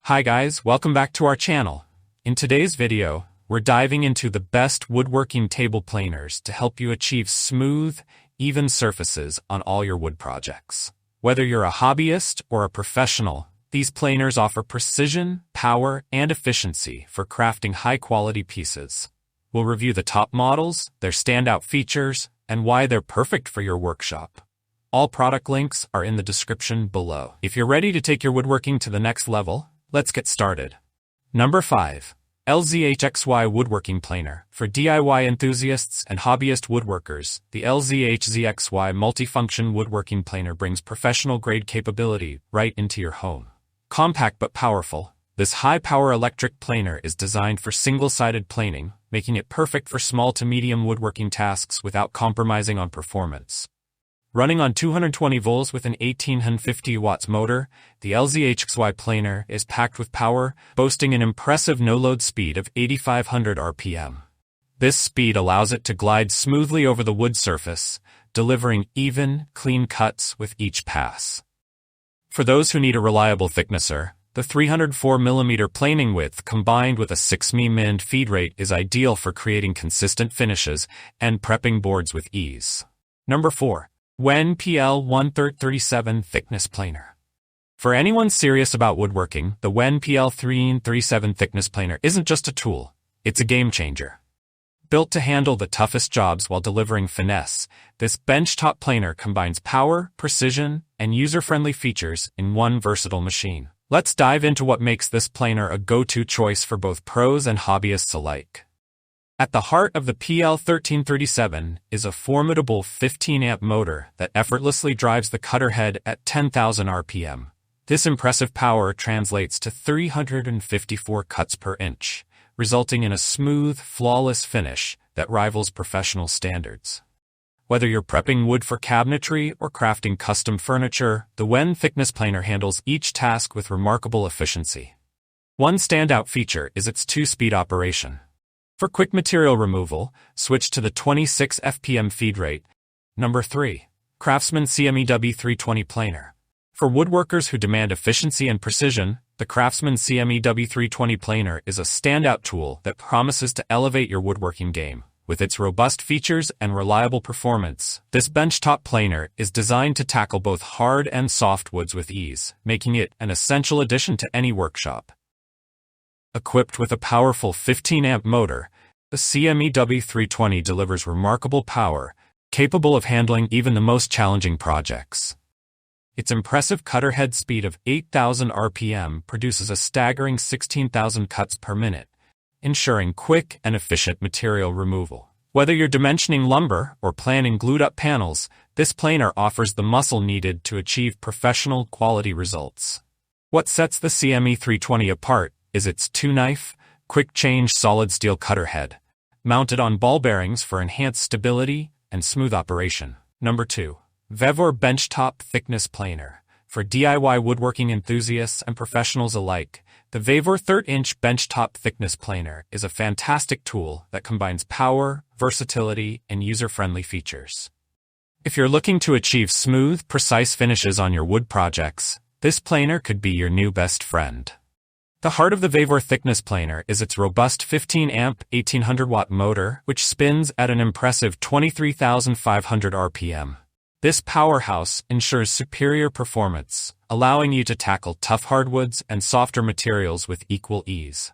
Hi guys, welcome back to our channel. In today's video, we're diving into the best woodworking table planers to help you achieve smooth, even surfaces on all your wood projects. Whether you're a hobbyist or a professional, these planers offer precision, power, and efficiency for crafting high-quality pieces. We'll review the top models, their standout features, and why they're perfect for your workshop. All product links are in the description below. If you're ready to take your woodworking to the next level, let's get started. Number 5. LZHXY Woodworking Planer. For DIY enthusiasts and hobbyist woodworkers, the LZHZXY Multifunction Woodworking Planer brings professional-grade capability right into your home. Compact but powerful, this high-power electric planer is designed for single-sided planing, making it perfect for small to medium woodworking tasks without compromising on performance. Running on 220 volts with an 1850 watts motor, the LZHYX planer is packed with power, boasting an impressive no-load speed of 8,500 RPM. This speed allows it to glide smoothly over the wood surface, delivering even, clean cuts with each pass. For those who need a reliable thicknesser, the 304mm planing width combined with a 6 mm feed rate is ideal for creating consistent finishes and prepping boards with ease. Number 4. WEN PL1337 Thickness Planer. For anyone serious about woodworking, the WEN PL1337 Thickness Planer isn't just a tool, it's a game changer. Built to handle the toughest jobs while delivering finesse, this benchtop planer combines power, precision, and user-friendly features in one versatile machine. Let's dive into what makes this planer a go-to choice for both pros and hobbyists alike. At the heart of the PL1337 is a formidable 15-amp motor that effortlessly drives the cutter head at 10,000 RPM. This impressive power translates to 354 cuts per inch, resulting in a smooth, flawless finish that rivals professional standards. Whether you're prepping wood for cabinetry or crafting custom furniture, the WEN Thickness Planer handles each task with remarkable efficiency. One standout feature is its 2-speed operation. For quick material removal, switch to the 26 FPM feed rate. Number 3. Craftsman CME-W320 Planer. For woodworkers who demand efficiency and precision, the Craftsman CME-W320 Planer is a standout tool that promises to elevate your woodworking game. With its robust features and reliable performance, this benchtop planer is designed to tackle both hard and soft woods with ease, making it an essential addition to any workshop. Equipped with a powerful 15-amp motor, the CME-W320 delivers remarkable power, capable of handling even the most challenging projects. Its impressive cutter head speed of 8,000 RPM produces a staggering 16,000 cuts per minute, ensuring quick and efficient material removal. Whether you're dimensioning lumber or planning glued-up panels, this planer offers the muscle needed to achieve professional quality results. What sets the CME-320 apart is its 2-knife, quick-change solid steel cutter head, mounted on ball bearings for enhanced stability and smooth operation. Number 2. VEVOR Benchtop Thickness Planer. For DIY woodworking enthusiasts and professionals alike, the VEVOR 3-inch Benchtop Thickness Planer is a fantastic tool that combines power, versatility, and user-friendly features. If you're looking to achieve smooth, precise finishes on your wood projects, this planer could be your new best friend. The heart of the VEVOR Thickness Planer is its robust 15-amp, 1800-watt motor, which spins at an impressive 23,500 RPM. This powerhouse ensures superior performance, allowing you to tackle tough hardwoods and softer materials with equal ease.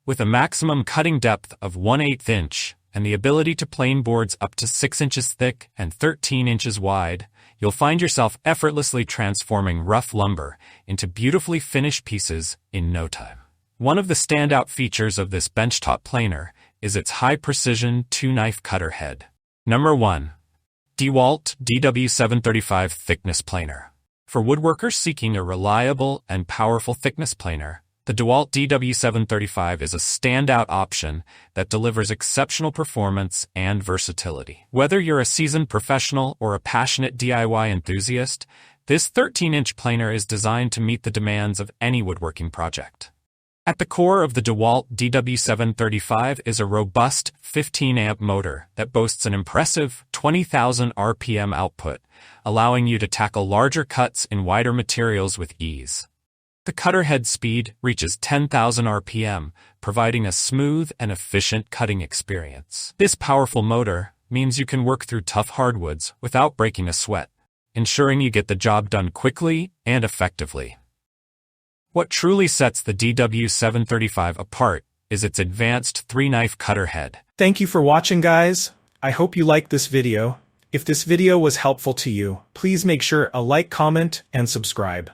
With a maximum cutting depth of 1/8 inch and the ability to plane boards up to 6 inches thick and 13 inches wide, you'll find yourself effortlessly transforming rough lumber into beautifully finished pieces in no time. One of the standout features of this benchtop planer is its high-precision 2-knife cutter head. Number 1. DeWalt DW735 Thickness Planer. For woodworkers seeking a reliable and powerful thickness planer, the DeWalt DW735 is a standout option that delivers exceptional performance and versatility. Whether you're a seasoned professional or a passionate DIY enthusiast, this 13-inch planer is designed to meet the demands of any woodworking project. At the core of the DeWalt DW735 is a robust 15-amp motor that boasts an impressive 20,000 RPM output, allowing you to tackle larger cuts in wider materials with ease. The cutter head speed reaches 10,000 RPM, providing a smooth and efficient cutting experience. This powerful motor means you can work through tough hardwoods without breaking a sweat, ensuring you get the job done quickly and effectively. What truly sets the DW735 apart is its advanced 3-knife cutter head. Thank you for watching, guys. I hope you liked this video. If this video was helpful to you, please make sure to like, comment, and subscribe.